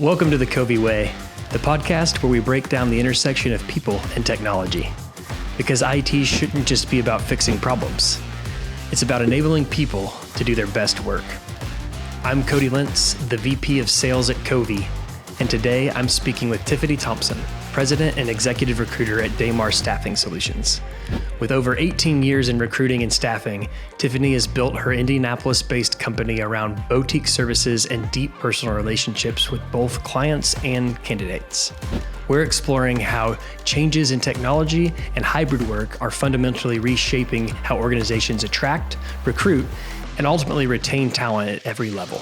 Welcome to the COVI Way, the podcast where we break down the intersection of people and technology. Because IT shouldn't just be about fixing problems. It's about enabling people to do their best work. I'm Cody Lents, the VP of Sales at COVI, and today I'm speaking with Tiffany Thompson, President and Executive Recruiter at Daymar Staffing Solutions. With over 18 years in recruiting and staffing, Tiffany has built her Indianapolis-based company around boutique services and deep personal relationships with both clients and candidates. We're exploring how changes in technology and hybrid work are fundamentally reshaping how organizations attract, recruit, and ultimately retain talent at every level.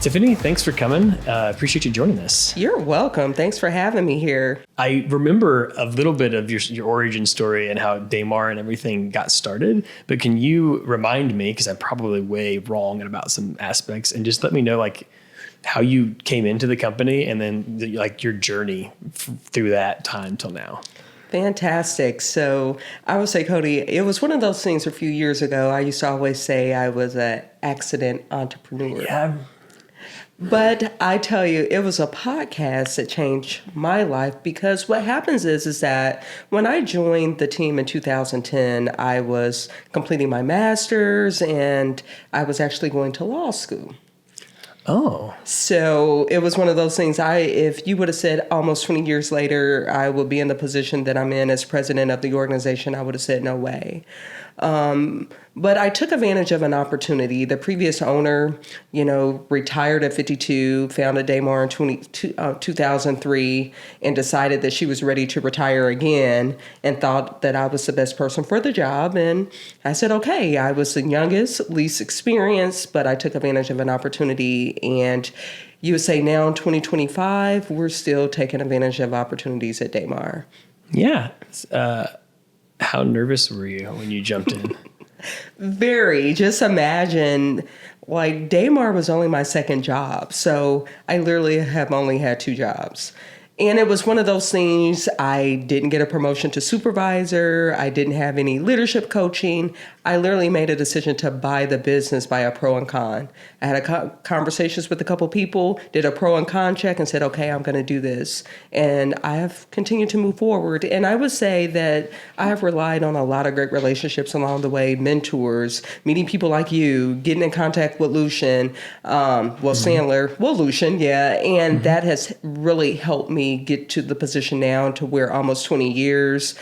Tiffany, thanks for coming. Appreciate you joining us. You're welcome. Thanks for having me here. I remember a little bit of your origin story and how Daymar and everything got started, but can you remind me, because I'm probably way wrong about some aspects, and just let me know like how you came into the company and then like your journey through that time till now. Fantastic. So I would say, Cody, it was one of those things a few years ago. I used to always say I was an accident entrepreneur. Yeah. But I tell you, it was a podcast that changed my life, because what happens is that when I joined the team in 2010, I was completing my master's and I was actually going to law school. Oh. So it was one of those things. If you would have said almost 20 years later, I would be in the position that I'm in as president of the organization, I would have said no way. But I took advantage of an opportunity. The previous owner, retired at 52, founded Daymar in 2003, and decided that she was ready to retire again and thought that I was the best person for the job. And I said, okay, I was the youngest, least experienced, but I took advantage of an opportunity. And you would say now in 2025, we're still taking advantage of opportunities at Daymar. Yeah. How nervous were you when you jumped in? Very. Just imagine, like, Daymar was only my second job. So I literally have only had 2 jobs. And it was one of those things. I didn't get a promotion to supervisor. I didn't have any leadership coaching. I literally made a decision to buy the business by a pro and con. I had conversations with a couple people, did a pro and con check, and said, okay, I'm going to do this. And I have continued to move forward. And I would say that I have relied on a lot of great relationships along the way, mentors, meeting people like you, getting in contact with Lucian, Sandler, Lucian, yeah. And that has really helped me get to the position now to where almost 20 years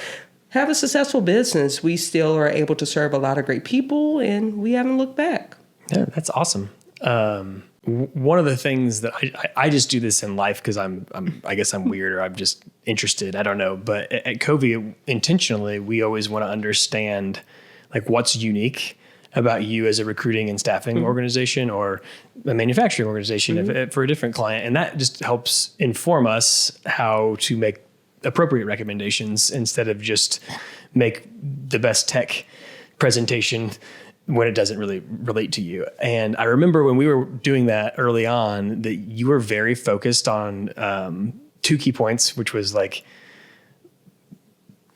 have a successful business. We still are able to serve a lot of great people, and we haven't looked back. Yeah, that's awesome. One of the things that I just do this in life because I guess I'm weird or I'm just interested. I don't know. But at COVI, intentionally, we always want to understand like what's unique about you as a recruiting and staffing organization or a manufacturing organization for a different client. And that just helps inform us how to make appropriate recommendations instead of just make the best tech presentation when it doesn't really relate to you. And I remember when we were doing that early on that you were very focused on 2 key points, which was like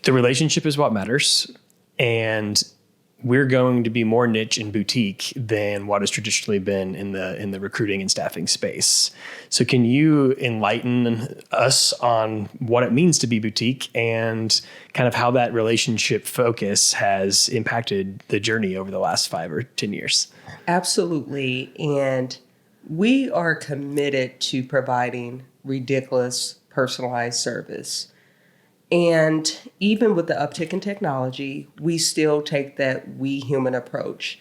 the relationship is what matters. And we're going to be more niche and boutique than what has traditionally been in the recruiting and staffing space. So can you enlighten us on what it means to be boutique and kind of how that relationship focus has impacted the journey over the last 5 or 10 years? Absolutely. And we are committed to providing ridiculous personalized service. And even with the uptick in technology, we still take that we human approach.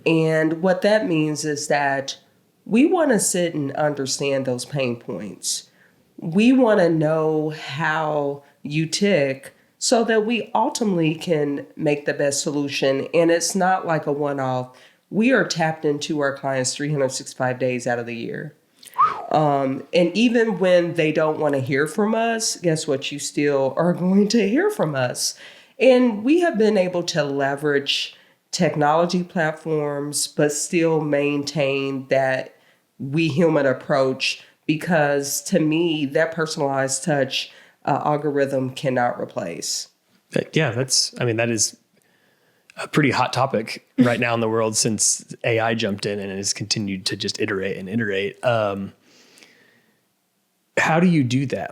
And what that means is that we want to sit and understand those pain points. We want to know how you tick so that we ultimately can make the best solution. And it's not like a one-off. We are tapped into our clients 365 days out of the year. And even when they don't want to hear from us, guess what? You still are going to hear from us. And we have been able to leverage technology platforms, but still maintain that we human approach, because to me, that personalized touch algorithm cannot replace. That is a pretty hot topic right now in the world since AI jumped in and has continued to just iterate and iterate. How do you do that?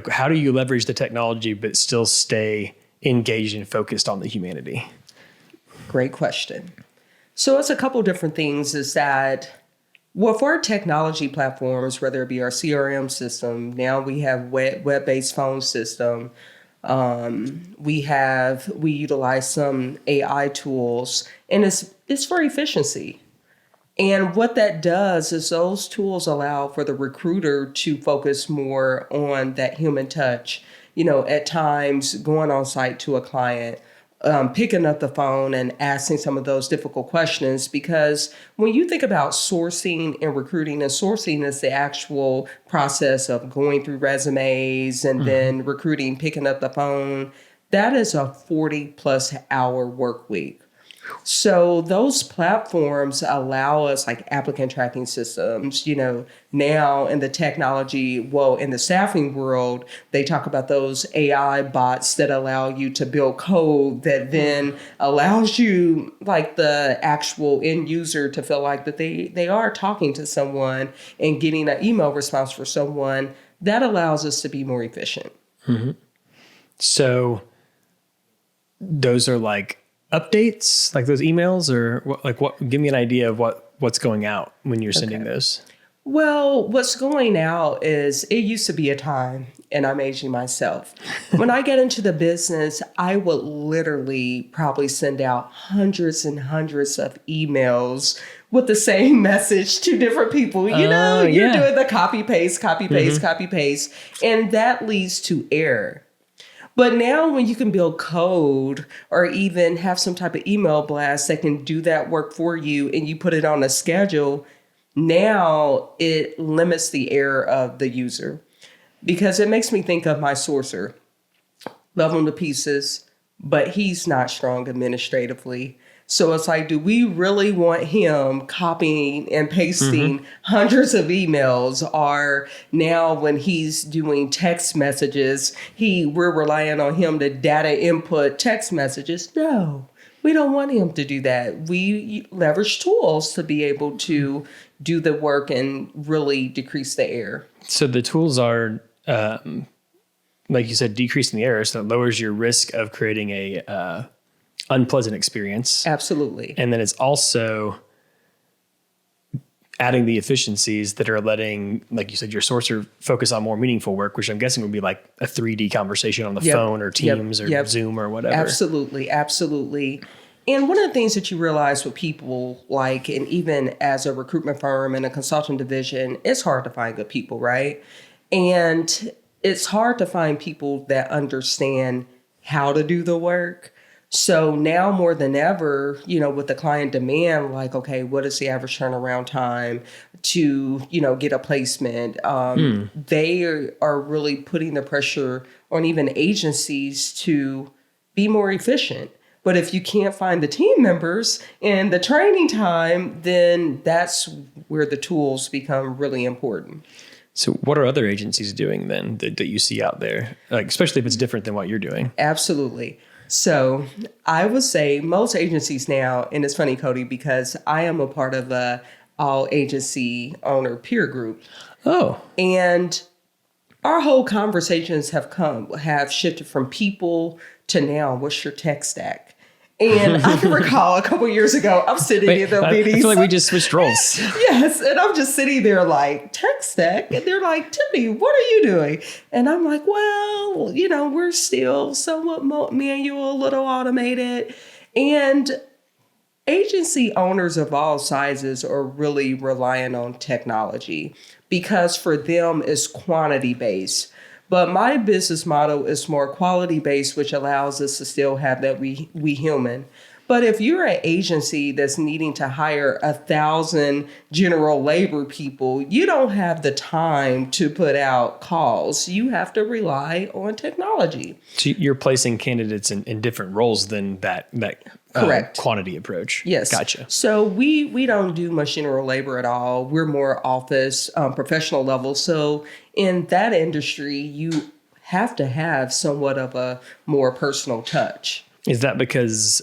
How do you leverage the technology but still stay engaged and focused on the humanity? Great question. So it's a couple different things is that, well, for our technology platforms, whether it be our CRM system, now we have web-based phone system. We utilize some AI tools, and it's for efficiency. And what that does is those tools allow for the recruiter to focus more on that human touch. At times going on site to a client, picking up the phone and asking some of those difficult questions. Because when you think about sourcing and recruiting, and sourcing is the actual process of going through resumes and then recruiting, picking up the phone, that is a 40+ hour work week. So those platforms allow us, like applicant tracking systems, now in the technology, in the staffing world, they talk about those AI bots that allow you to build code that then allows you, like the actual end user, to feel like that they are talking to someone and getting an email response for someone. That allows us to be more efficient. Mm-hmm. So those are like updates, like those emails, or what? Give me an idea of what's going out when you're sending those. Well, what's going out is, it used to be a time, and I'm aging myself. When I get into the business, I would literally probably send out hundreds and hundreds of emails with the same message to different people. You're doing the copy paste, copy paste, copy paste, and that leads to error. But now when you can build code or even have some type of email blast that can do that work for you and you put it on a schedule, now it limits the error of the user. Because it makes me think of my sourcer. Love him to pieces, but he's not strong administratively. So it's like, do we really want him copying and pasting hundreds of emails? Or now when he's doing text messages, we're relying on him to data input text messages? No, we don't want him to do that. We leverage tools to be able to do the work and really decrease the error. So the tools are, like you said, decreasing the error. So it lowers your risk of creating a unpleasant experience. Absolutely. And then it's also adding the efficiencies that are letting, like you said, your sourcer focus on more meaningful work, which I'm guessing would be like a 3D conversation on the phone or Teams or Zoom or whatever. Absolutely. Absolutely. And one of the things that you realize with people, like, and even as a recruitment firm and a consulting division, it's hard to find good people, right? And it's hard to find people that understand how to do the work. So now more than ever, with the client demand, like, okay, what is the average turnaround time to, get a placement? They are really putting the pressure on even agencies to be more efficient. But if you can't find the team members and the training time, then that's where the tools become really important. So what are other agencies doing then that you see out there, like, especially if it's different than what you're doing? Absolutely. So I would say most agencies now, and it's funny, Cody, because I am a part of a all agency owner peer group. Oh. And our whole conversations have shifted from people to now, what's your tech stack? And I can recall a couple years ago, I'm sitting in the meetings. I feel like we just switched roles. Yes. And I'm just sitting there like, tech stack? And they're like, Tiffany, what are you doing? And I'm like, well, we're still somewhat manual, a little automated. And agency owners of all sizes are really relying on technology because for them it's quantity based. But my business model is more quality based, which allows us to still have that we human. But if you're an agency that's needing to hire 1,000 general labor people, you don't have the time to put out calls. You have to rely on technology. So you're placing candidates in different roles than that Correct. Quantity approach. Yes. Gotcha. So we don't do much general labor at all. We're more office professional level. So in that industry, you have to have somewhat of a more personal touch. Is that because,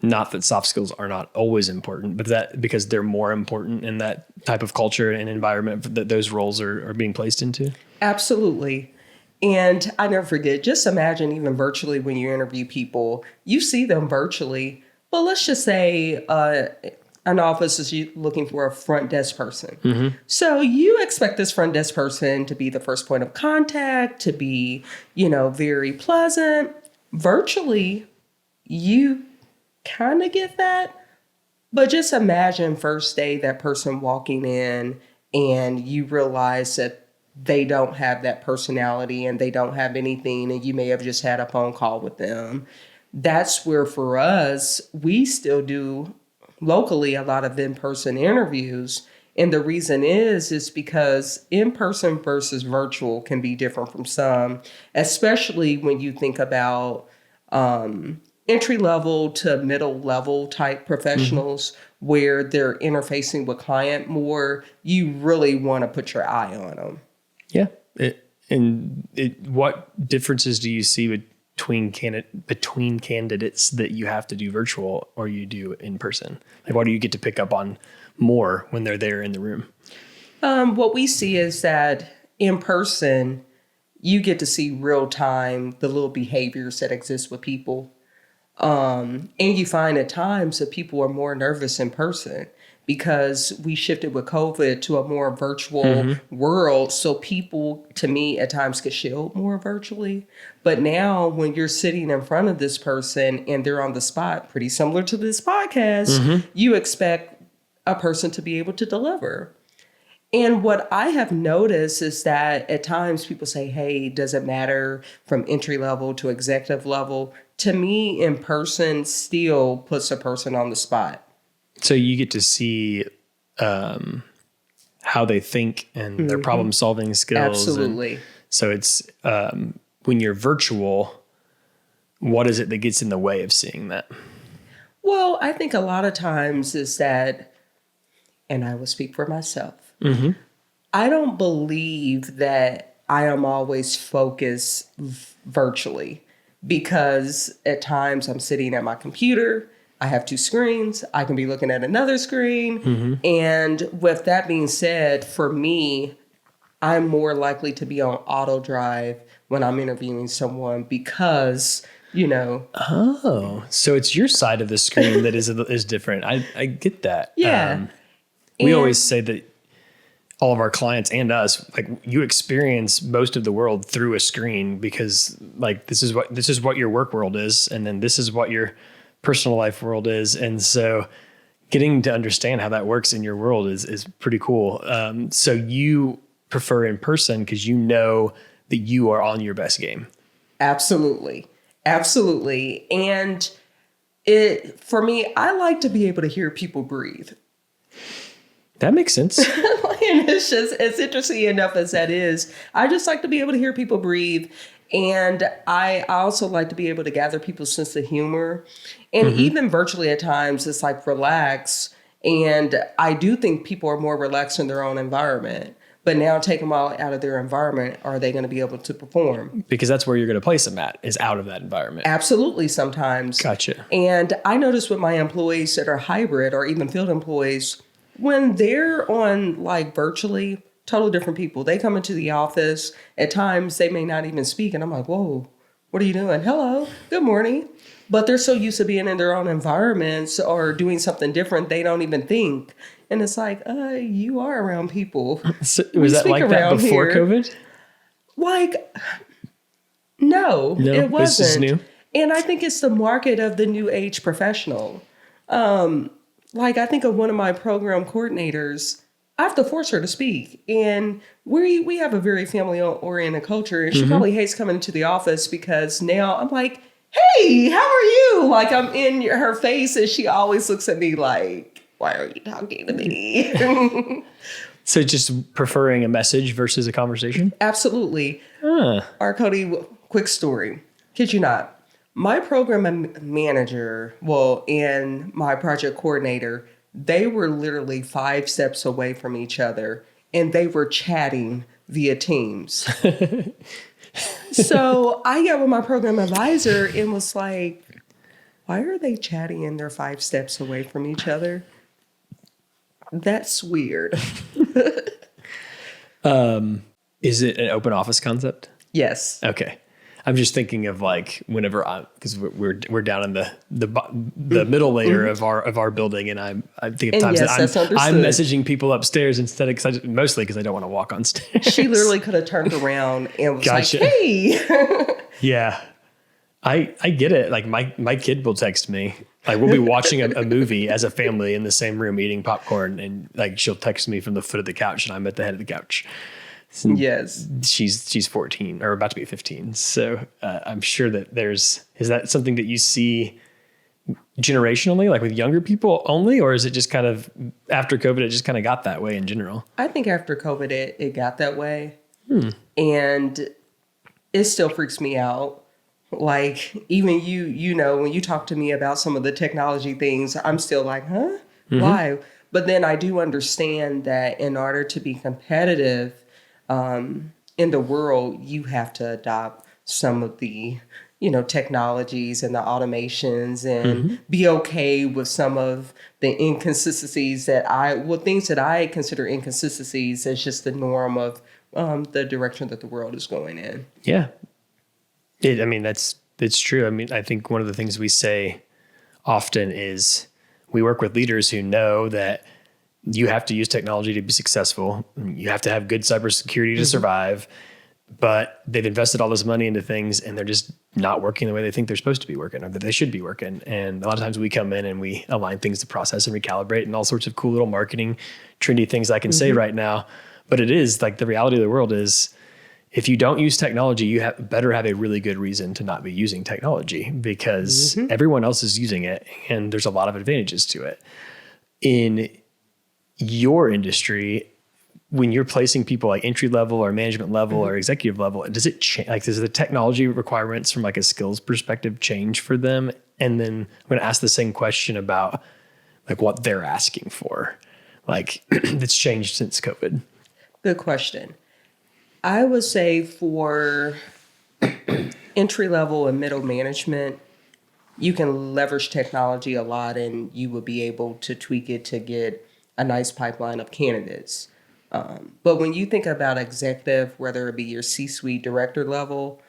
not that soft skills are not always important, but that because they're more important in that type of culture and environment that those roles are being placed into? Absolutely. And I never forget, just imagine even virtually when you interview people, you see them virtually, but let's just say an office is looking for a front desk person. So you expect this front desk person to be the first point of contact, to be, very pleasant. Virtually, you kind of get that. But just imagine first day that person walking in and you realize that they don't have that personality and they don't have anything, and you may have just had a phone call with them. That's where for us, we still do locally a lot of in-person interviews. And the reason is because in-person versus virtual can be different from some, especially when you think about entry level to middle level type professionals where they're interfacing with client more. You really want to put your eye on them. Yeah. What differences do you see between candidates that you have to do virtual or you do in person? Like, what do you get to pick up on more when they're there in the room? What we see is that in person, you get to see real time the little behaviors that exist with people. And you find at times that people are more nervous in person because we shifted with COVID to a more virtual world. So people, to me, at times get shield more virtually. But now when you're sitting in front of this person and they're on the spot, pretty similar to this podcast, you expect a person to be able to deliver. And what I have noticed is that at times people say, hey, does it matter from entry level to executive level? To me, in person still puts a person on the spot. So you get to see how they think and their problem solving skills. Absolutely. So it's when you're virtual, what is it that gets in the way of seeing that? Well, I think a lot of times is that, and I will speak for myself, I don't believe that I am always focused virtually because at times I'm sitting at my computer. I have two screens. I can be looking at another screen. And with that being said, for me, I'm more likely to be on auto drive when I'm interviewing someone because, Oh, so it's your side of the screen that is different. I get that. Yeah. We always say that all of our clients and us, like, you experience most of the world through a screen because, like, this is what your work world is, and then this is what your personal life world is. And so getting to understand how that works in your world is pretty cool. So you prefer in person because you know that you are on your best game. Absolutely. And for me, I like to be able to hear people breathe. That makes sense. And it's interesting enough as that is. I just like to be able to hear people breathe. And I also like to be able to gather people's sense of humor. And even virtually at times, it's like relax. And I do think people are more relaxed in their own environment. But now take them all out of their environment. Are they going to be able to perform? Because that's where you're going to place them at, is out of that environment. Absolutely, sometimes. Gotcha. And I notice with my employees that are hybrid or even field employees, when they're on like virtually, total different people. They come into the office. At times, they may not even speak. And I'm like, whoa, what are you doing? Hello, good morning. But they're so used to being in their own environments or doing something different, they don't even think. And it's like, you are around people. So, was that like that before COVID? Like, no, it wasn't. This is new. And I think it's the market of the new age professional. Like, I think of one of my program coordinators. I have to force her to speak. And we have a very family-oriented culture. And she probably hates coming into the office because now I'm like, hey, how are you? Like, I'm in her face and she always looks at me like, why are you talking to me? So just preferring a message versus a conversation? Absolutely. Our Cody, quick story. Kid you not. My program manager, and my project coordinator, they were literally 5 steps away from each other and they were chatting via Teams. So I got with my program advisor and was like, why are they chatting and they're 5 steps away from each other? That's weird. Is it an open office concept? Yes. Okay. I'm just thinking of like whenever because we're down in the middle layer of our building, and I think of And times yes, that's that I'm understood. messaging people upstairs instead of mostly because I don't want to walk on stairs. She literally could have turned around and was Gotcha. like, hey. Yeah, I get it. Like my kid will text me. Like we'll be watching a movie as a family in the same room eating popcorn, and like she'll text me from the foot of the couch, and I'm at the head of the couch. Yes. She's 14 or about to be 15. So I'm sure that is that something that you see generationally, like with younger people only, or is it just kind of after COVID, it just kind of got that way in general? I think after COVID, it got that way. And it still freaks me out. Like even you know, when you talk to me about some of the technology things, I'm still like, huh? Why? But then I do understand that in order to be competitive in the world, you have to adopt some of the, technologies and the automations and be okay with some of the inconsistencies things that I consider inconsistencies as just the norm of the direction that the world is going in. Yeah. It's true. I mean, I think one of the things we say often is we work with leaders who know that you have to use technology to be successful. You have to have good cybersecurity to survive, but they've invested all this money into things and they're just not working the way they think they're supposed to be working or that they should be working. And a lot of times we come in and we align things to process and recalibrate and all sorts of cool little marketing, trendy things I can say right now. But it is like the reality of the world is if you don't use technology, you better have a really good reason to not be using technology because everyone else is using it and there's a lot of advantages to it. In your industry, when you're placing people like entry level or management level or executive level, does it change? Like, does the technology requirements from like a skills perspective change for them? And then I'm going to ask the same question about like what they're asking for, like that's changed since COVID. Good question. I would say for entry level and middle management, you can leverage technology a lot and you will be able to tweak it to get a nice pipeline of candidates. But when you think about executive, whether it be your C-suite director level,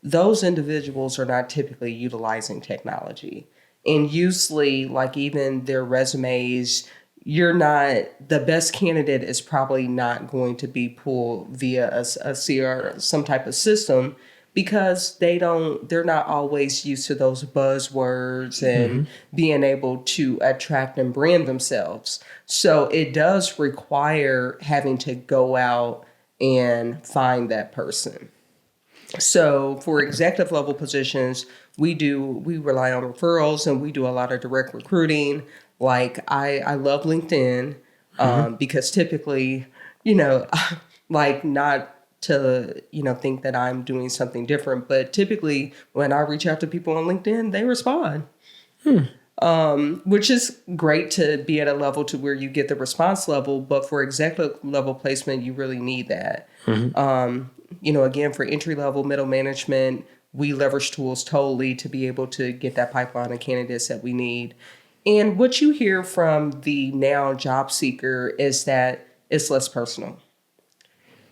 those individuals are not typically utilizing technology. And usually, like even their resumes, the best candidate is probably not going to be pulled via a CR, some type of system, because they're not always used to those buzzwords and being able to attract and brand themselves. So it does require having to go out and find that person. So for executive level positions, we rely on referrals and we do a lot of direct recruiting. Like I love LinkedIn because typically, like not to, think that I'm doing something different. But typically when I reach out to people on LinkedIn, they respond, which is great to be at a level to where you get the response level. But for executive level placement, you really need that. Again, for entry level, middle management, we leverage tools totally to be able to get that pipeline of candidates that we need. And what you hear from the now job seeker is that it's less personal.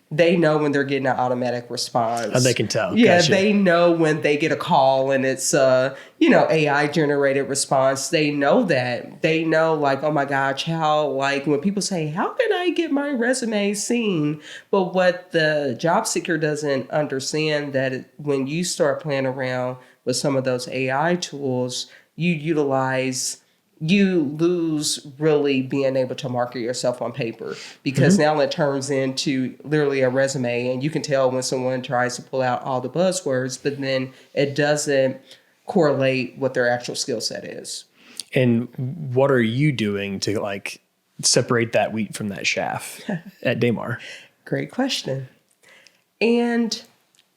They know when they're getting an automatic response. Oh, they can tell. Yeah, Gotcha. They know when they get a call and it's AI generated response. They know that. They know like, oh my gosh, how, like when people say, how can I get my resume seen? But what the job seeker doesn't understand that when you start playing around with some of those AI tools, you lose really being able to market yourself on paper because now it turns into literally a resume and you can tell when someone tries to pull out all the buzzwords, but then it doesn't correlate what their actual skill set is. And what are you doing to like separate that wheat from that chaff at Daymar? Great question. And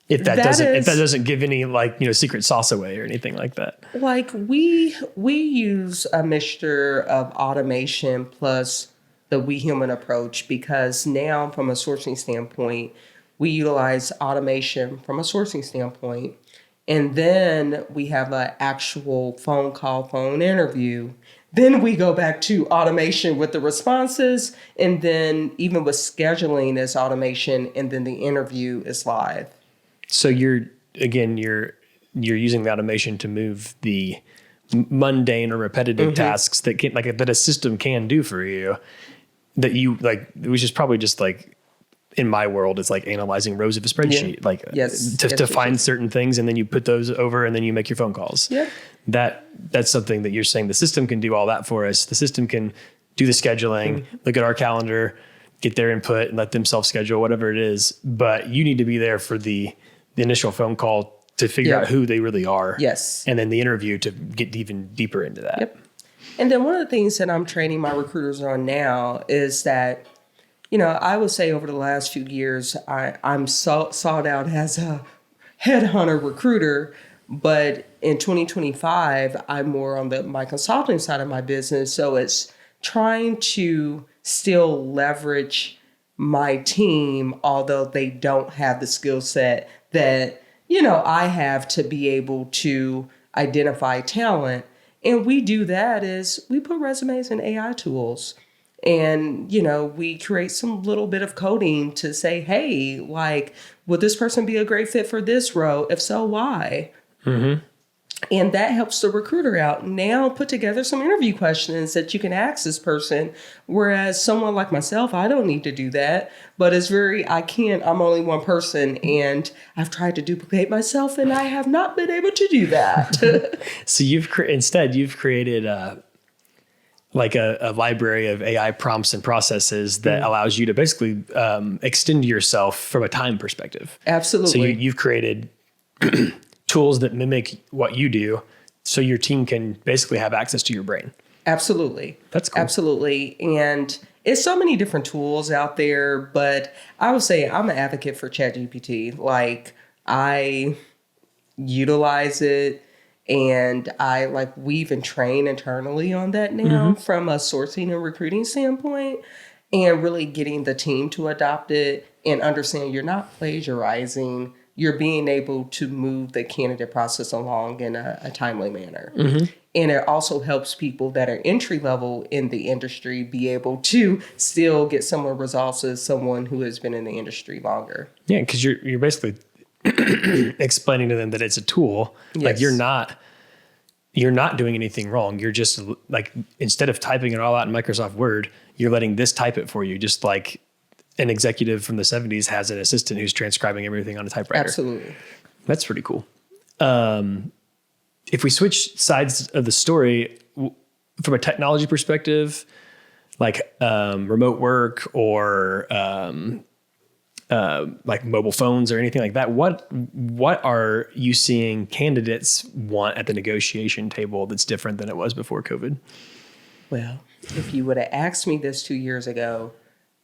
if that doesn't give any secret sauce away or anything like that. Like we use a mixture of automation plus the we human approach because now from a sourcing standpoint, We utilize automation from a sourcing standpoint. And then we have an actual phone interview. Then we go back to automation with the responses. And then even with scheduling is automation. And then the interview is live. So you're using the automation to move the mundane or repetitive tasks that that a system can do for you, that you like, which is probably just like, in my world, it's like analyzing rows of a spreadsheet, to find certain things, and then you put those over, and then you make your phone calls. Yeah. That's something that you're saying the system can do all that for us. The system can do the scheduling, look at our calendar, get their input, and let them self-schedule whatever it is. But you need to be there for the initial phone call to figure out who they really are. Yes. And then the interview to get even deeper into that. Yep. And then one of the things that I'm training my recruiters on now is that, I would say over the last few years, I'm sought out as a headhunter recruiter, but in 2025, I'm more on my consulting side of my business. So it's trying to still leverage my team, although they don't have the skill set that, I have to be able to identify talent. And we do that is we put resumes in AI tools. And, we create some little bit of coding to say, hey, like, would this person be a great fit for this role? If so, why? Mm-hmm. And that helps the recruiter out. Now put together some interview questions that you can ask this person. Whereas someone like myself, I don't need to do that. But I'm only one person, and I've tried to duplicate myself, and I have not been able to do that. So you've created a library of AI prompts and processes that allows you to basically extend yourself from a time perspective. Absolutely. So you've created tools that mimic what you do, so your team can basically have access to your brain. Absolutely. That's cool. Absolutely. And it's so many different tools out there, but I would say I'm an advocate for ChatGPT. Like, I utilize it. And we even train internally on that now from a sourcing and recruiting standpoint, and really getting the team to adopt it and understand you're not plagiarizing. You're being able to move the candidate process along in a timely manner. Mm-hmm. And it also helps people that are entry level in the industry be able to still get similar results as someone who has been in the industry longer. Yeah, because you're basically explaining to them that it's a tool. Yes. Like you're not doing anything wrong. You're just like, instead of typing it all out in Microsoft Word, you're letting this type it for you. Just like an executive from the 70s has an assistant who's transcribing everything on a typewriter. Absolutely. That's pretty cool. If we switch sides of the story from a technology perspective, like remote work or like mobile phones or anything like that, what are you seeing candidates want at the negotiation table that's different than it was before COVID? Well, if you would have asked me this 2 years ago,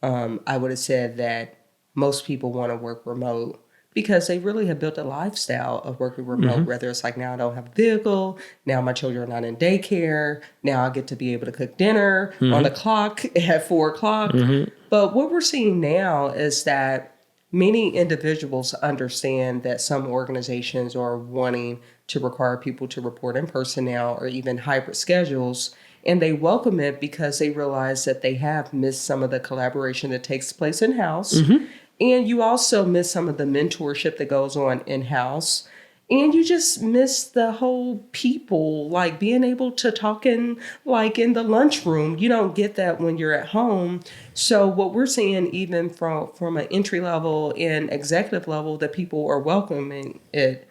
I would have said that most people want to work remote because they really have built a lifestyle of working remote, whether it's like, now I don't have a vehicle, now my children are not in daycare, now I get to be able to cook dinner on the clock at 4:00. But what we're seeing now is that many individuals understand that some organizations are wanting to require people to report in person now, or even hybrid schedules. And they welcome it because they realize that they have missed some of the collaboration that takes place in-house. And you also miss some of the mentorship that goes on in-house. And you just miss the whole people, like being able to talk in the lunchroom. You don't get that when you're at home. So what we're seeing, even from an entry level and executive level, that people are welcoming it.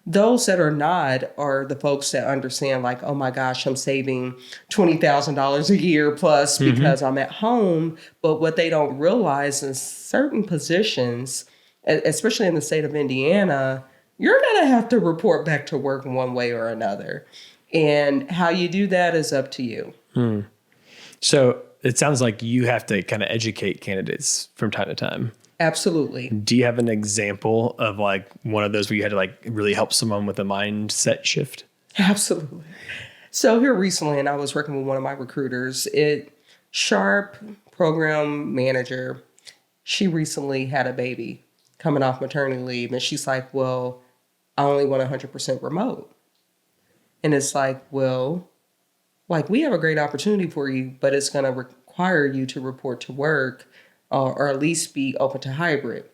Those that are not are the folks that understand, like, oh my gosh, I'm saving $20,000 a year plus because I'm at home. But what they don't realize is certain positions, especially in the state of Indiana, you're going to have to report back to work one way or another. And how you do that is up to you. So it sounds like you have to kind of educate candidates from time to time. Absolutely. Do you have an example of like one of those where you had to like really help someone with a mindset shift? Absolutely. So here recently, and I was working with one of my recruiters, Sharp program manager, she recently had a baby. coming off maternity leave. And she's like, well, I only want 100% remote. And it's like, well, like we have a great opportunity for you, but it's going to require you to report to work or at least be open to hybrid.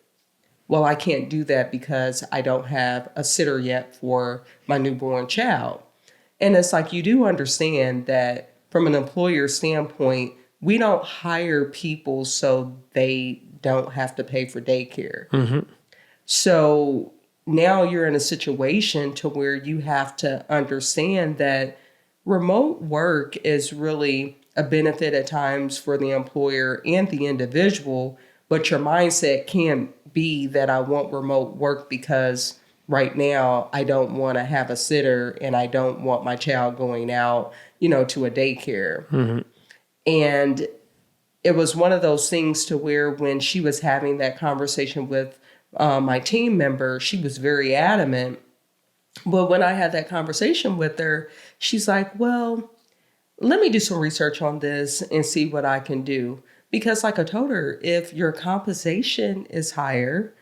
Well, I can't do that because I don't have a sitter yet for my newborn child. And it's like, you do understand that from an employer standpoint, we don't hire people so they don't have to pay for daycare. Mm-hmm. So now you're in a situation to where you have to understand that remote work is really a benefit at times for the employer and the individual, but your mindset can't be that I want remote work because right now I don't want to have a sitter and I don't want my child going out, to a daycare. Mm-hmm. And it was one of those things to where when she was having that conversation with my team member, she was very adamant. But when I had that conversation with her, she's like, well, let me do some research on this and see what I can do. Because like I told her, if your compensation is higher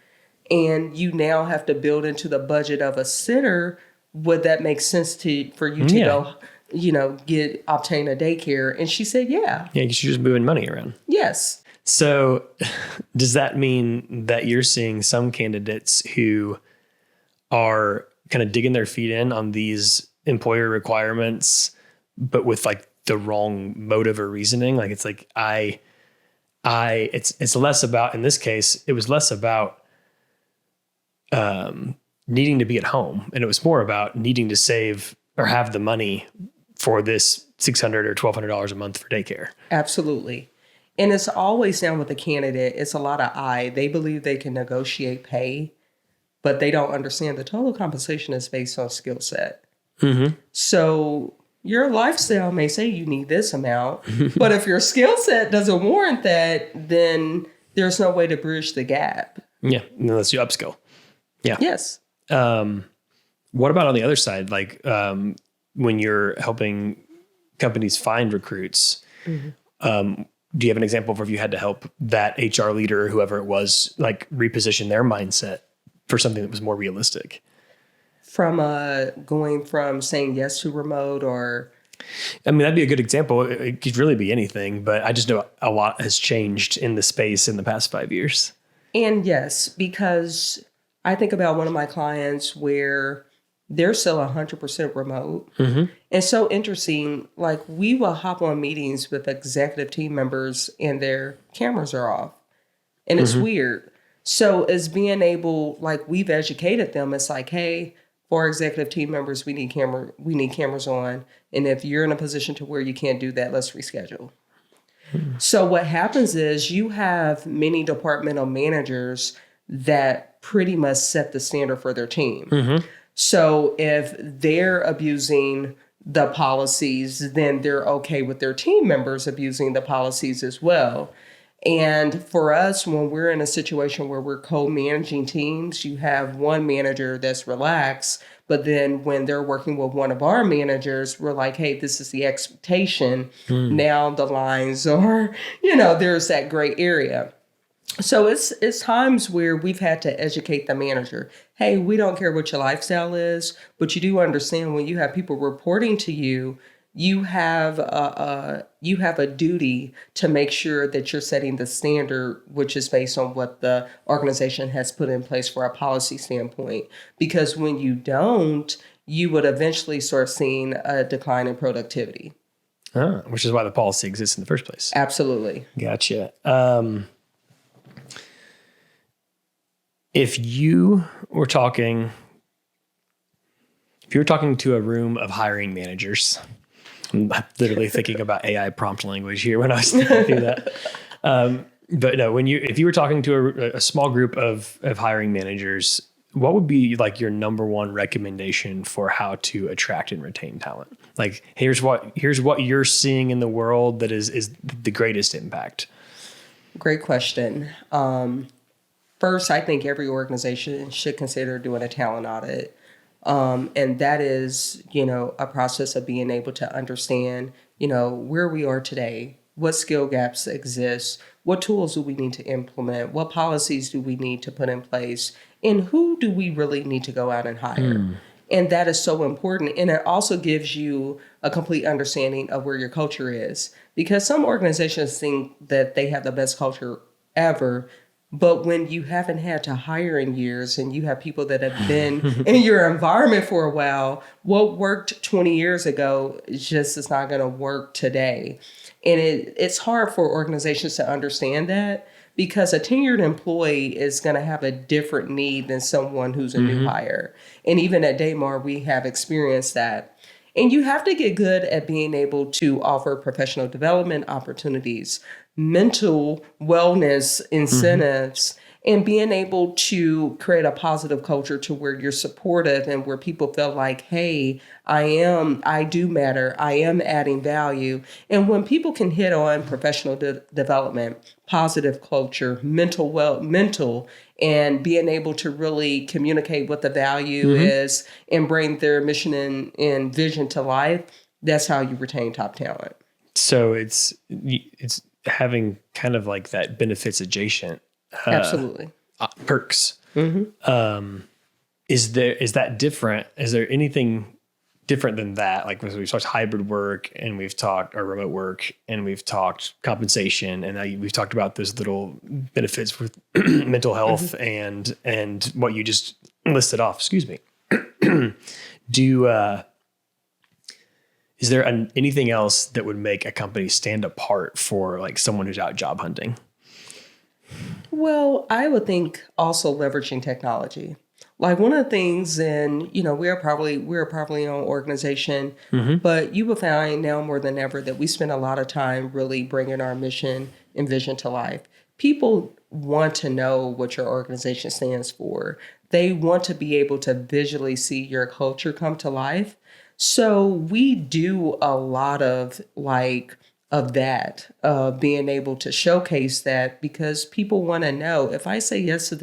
and you now have to build into the budget of a sitter, would that make sense for you to go, obtain a daycare? And she said, yeah. Yeah, because you're just moving money around. Yes. So does that mean that you're seeing some candidates who are kind of digging their feet in on these employer requirements, but with like the wrong motive or reasoning? Like, it's like, it's less about, in this case, it was less about needing to be at home. And it was more about needing to save or have the money for this $600 or $1,200 a month for daycare. Absolutely. And it's always down with the candidate. It's a lot of they believe they can negotiate pay, but they don't understand the total compensation is based on skill set. Mm-hmm. So your lifestyle may say you need this amount, but if your skill set doesn't warrant that, then there's no way to bridge the gap. Yeah, unless you upskill. Yeah. Yes. What about on the other side? Like when you're helping companies find recruits, Mm-hmm. Do you have an example of where you had to help that HR leader or whoever it was, like reposition their mindset for something that was more realistic? From going from saying yes to remote or... I mean, that'd be a good example. It could really be anything, but I just know a lot has changed in the space in the past 5 years. And yes, because I think about one of my clients where they're still 100% remote. Mm-hmm. And so interesting, like we will hop on meetings with executive team members and their cameras are off. And it's weird. So as being able, like we've educated them, it's like, hey, for executive team members, we need cameras on. And if you're in a position to where you can't do that, let's reschedule. So what happens is you have many departmental managers that pretty much set the standard for their team. So if they're abusing the policies, then they're okay with their team members abusing the policies as well. And for us, when we're in a situation where we're co-managing teams, you have one manager that's relaxed, but then when they're working with one of our managers, we're like, hey, this is the expectation. Now the lines are, there's that gray area. So it's times where we've had to educate the manager. Hey, we don't care what your lifestyle is, but you do understand when you have people reporting to you, you have a duty to make sure that you're setting the standard, which is based on what the organization has put in place for a policy standpoint. Because when you don't, you would eventually start seeing a decline in productivity. Which is why the policy exists in the first place. Absolutely. Gotcha. If you were talking to a room of hiring managers, I'm literally thinking about AI prompt language here when I was thinking through that. But no, if you were talking to a small group of hiring managers, what would be like your number one recommendation for how to attract and retain talent? Like, here's what you're seeing in the world that is the greatest impact. Great question. First, I think every organization should consider doing a talent audit. And that is, a process of being able to understand, where we are today, what skill gaps exist, what tools do we need to implement, what policies do we need to put in place, and who do we really need to go out and hire. And that is so important. And it also gives you a complete understanding of where your culture is. Because some organizations think that they have the best culture ever. But when you haven't had to hire in years and you have people that have been in your environment for a while, what worked 20 years ago is not going to work today. And it's hard for organizations to understand that, because a tenured employee is going to have a different need than someone who's a new hire. And even at Daymar, we have experienced that. And you have to get good at being able to offer professional development opportunities, mental wellness incentives, and being able to create a positive culture to where you're supportive and where people feel like, hey, I do matter. I am adding value. And when people can hit on professional development, positive culture, mental, and being able to really communicate what the value is and bring their mission and vision to life, that's how you retain top talent. So it's having kind of like that benefits adjacent Absolutely. perks. Is that different? Is there anything different than that? Like we've talked hybrid work, and we've talked or remote work, and we've talked compensation, and now we've talked about those little benefits with mental health and what you just listed off. Excuse me. Is there anything else that would make a company stand apart for like someone who's out job hunting? Well, I would think also leveraging technology. Like one of the things, and we're probably an organization, but you will find now more than ever that we spend a lot of time really bringing our mission and vision to life. People want to know what your organization stands for. They want to be able to visually see your culture come to life. So we do a lot of that, being able to showcase that, because people want to know, if I say yes to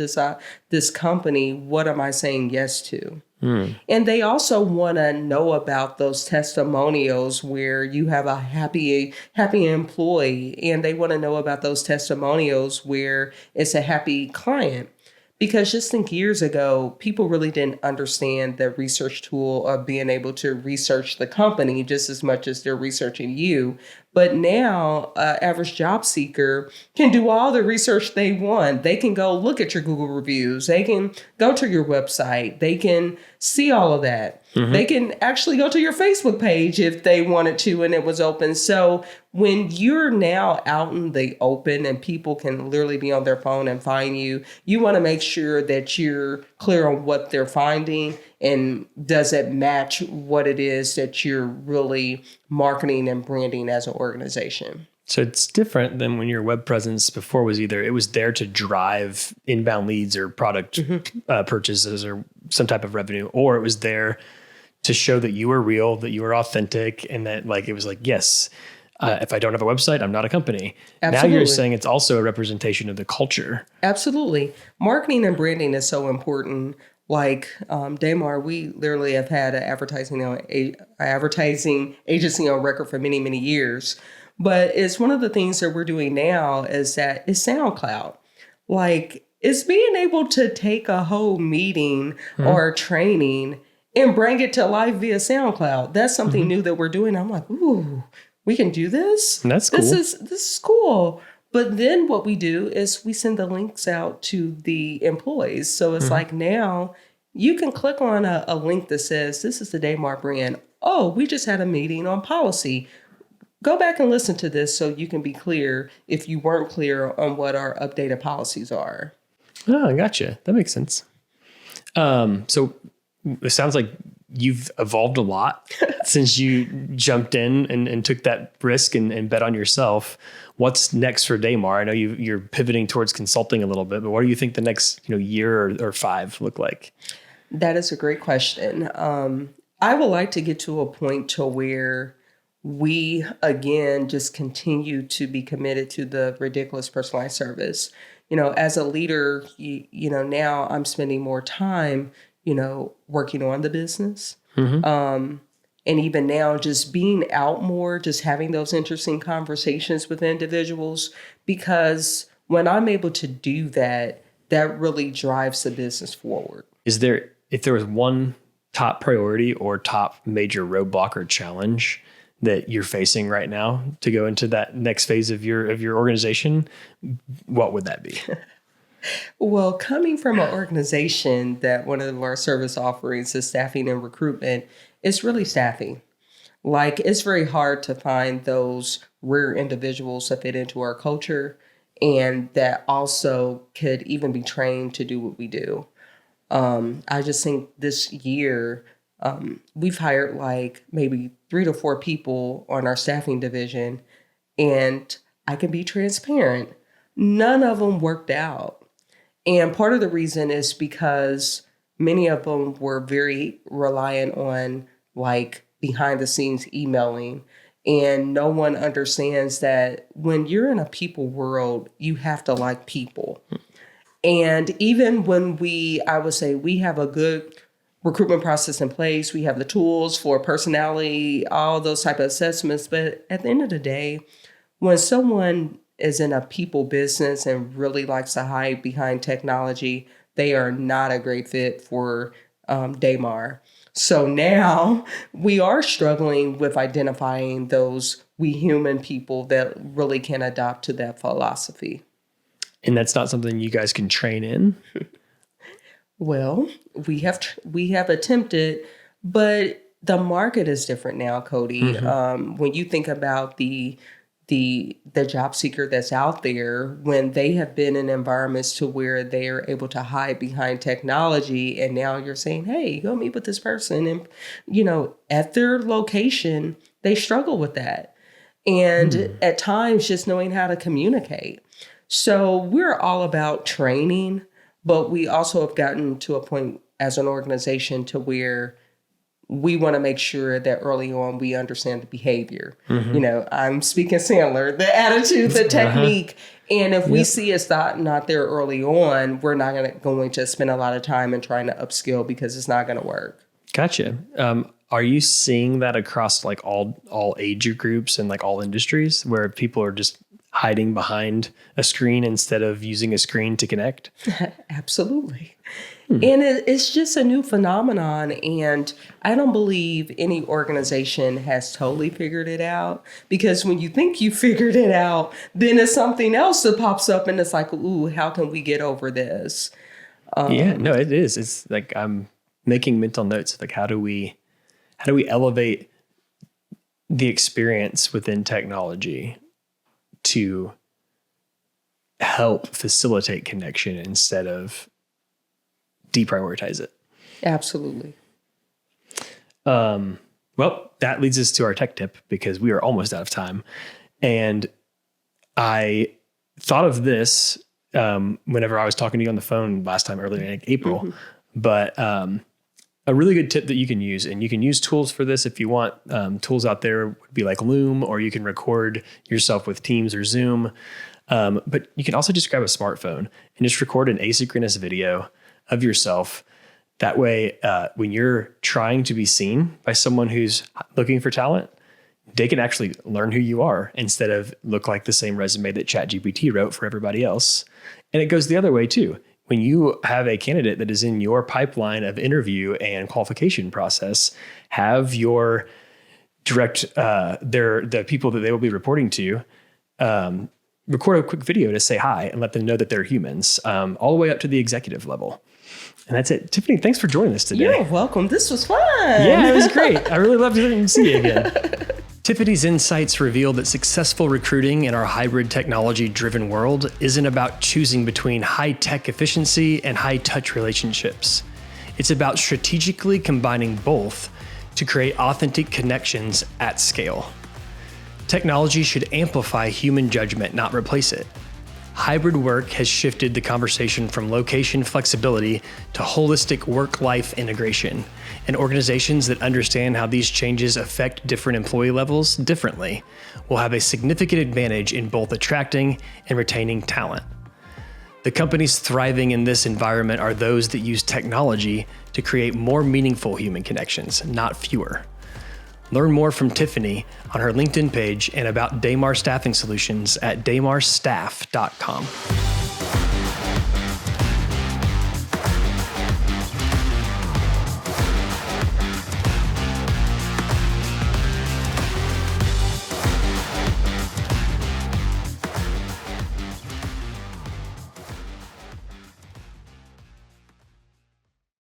this company, what am I saying yes to? And they also want to know about those testimonials where you have a happy employee, and they want to know about those testimonials where it's a happy client. Because just think, years ago, people really didn't understand the research tool of being able to research the company just as much as they're researching you. But now, average job seeker can do all the research they want. They can go look at your Google reviews. They can go to your website. They can see all of that. They can actually go to your Facebook page if they wanted to and it was open. So when you're now out in the open and people can literally be on their phone and find you, you want to make sure that you're clear on what they're finding, and does it match what it is that you're really marketing and branding as an organization. So it's different than when your web presence before was either it was there to drive inbound leads or product purchases or some type of revenue, or it was there to show that you were real, that you were authentic, and that like it was like, yes, if I don't have a website, I'm not a company. Absolutely. Now you're saying it's also a representation of the culture. Absolutely. Marketing and branding is so important. Like Daymar, we literally have had an advertising agency on record for many, many years. But it's one of the things that we're doing now is SoundCloud. Like, it's being able to take a whole meeting or training and bring it to life via SoundCloud. That's something new that we're doing. I'm like, ooh, we can do this? That's cool. This is cool. But then what we do is we send the links out to the employees. So it's like now you can click on a link that says, this is the Daymar brand. Oh, we just had a meeting on policy. Go back and listen to this so you can be clear if you weren't clear on what our updated policies are. Oh, I gotcha. That makes sense. So it sounds like you've evolved a lot since you jumped in and took that risk and bet on yourself. What's next for Daymar? I know you're pivoting towards consulting a little bit, but what do you think the next year or 5 look like? That is a great question. I would like to get to a point to where we, again, just continue to be committed to the ridiculous personalized service. As a leader, now I'm spending more time, working on the business. And even now, just being out more, just having those interesting conversations with individuals, because when I'm able to do that, that really drives the business forward. If there was one top priority or top major roadblock or challenge that you're facing right now to go into that next phase of your organization, what would that be? Well, coming from an organization that one of our service offerings is staffing and recruitment, it's really staffing. Like, it's very hard to find those rare individuals that fit into our culture and that also could even be trained to do what we do. I just think this year, we've hired like maybe 3 to 4 people on our staffing division, and I can be transparent. None of them worked out. And part of the reason is because many of them were very reliant on like behind the scenes emailing. And no one understands that when you're in a people world, you have to like people. And even when I would say we have a good recruitment process in place, we have the tools for personality, all those type of assessments. But at the end of the day, when someone is in a people business and really likes to hide behind technology, they are not a great fit for Daymar. So now we are struggling with identifying those we human people that really can adopt to that philosophy. And that's not something you guys can train in? Well, we have attempted, but the market is different now, Cody. Mm-hmm. When you think about the job seeker that's out there, when they have been in environments to where they are able to hide behind technology, and now you're saying, hey, go meet with this person, and at their location, they struggle with that. And at times just knowing how to communicate. So we're all about training, but we also have gotten to a point as an organization to where we want to make sure that early on we understand the behavior. Mm-hmm. I'm speaking Sandler, the attitude, the technique. And if we see it's not there early on, we're not going to spend a lot of time in trying to upskill because it's not going to work. Gotcha. Are you seeing that across like all age groups and like all industries where people are just hiding behind a screen instead of using a screen to connect? Absolutely. And it's just a new phenomenon. And I don't believe any organization has totally figured it out, because when you think you figured it out, then it's something else that pops up and it's like, ooh, how can we get over this? It is. It's like I'm making mental notes of like, how do we elevate the experience within technology to help facilitate connection instead of deprioritize it? Absolutely. Well, that leads us to our tech tip because we are almost out of time. And I thought of this whenever I was talking to you on the phone last time earlier in April. Mm-hmm. But a really good tip that you can use, and you can use tools for this if you want. Tools out there would be like Loom, or you can record yourself with Teams or Zoom. But you can also just grab a smartphone and just record an asynchronous video of yourself. That way, when you're trying to be seen by someone who's looking for talent, they can actually learn who you are instead of look like the same resume that ChatGPT wrote for everybody else. And it goes the other way too. When you have a candidate that is in your pipeline of interview and qualification process, have your direct, the people that they will be reporting to, record a quick video to say hi and let them know that they're humans, all the way up to the executive level. And that's it. Tiffany, thanks for joining us today. You're welcome. This was fun. Yeah, it was great. I really loved to see you again. Tiffany's insights reveal that successful recruiting in our hybrid technology-driven world isn't about choosing between high-tech efficiency and high-touch relationships. It's about strategically combining both to create authentic connections at scale. Technology should amplify human judgment, not replace it. Hybrid work has shifted the conversation from location flexibility to holistic work-life integration, and organizations that understand how these changes affect different employee levels differently will have a significant advantage in both attracting and retaining talent. The companies thriving in this environment are those that use technology to create more meaningful human connections, not fewer. Learn more from Tiffany on her LinkedIn page and about Daymar Staffing Solutions at daymarstaff.com.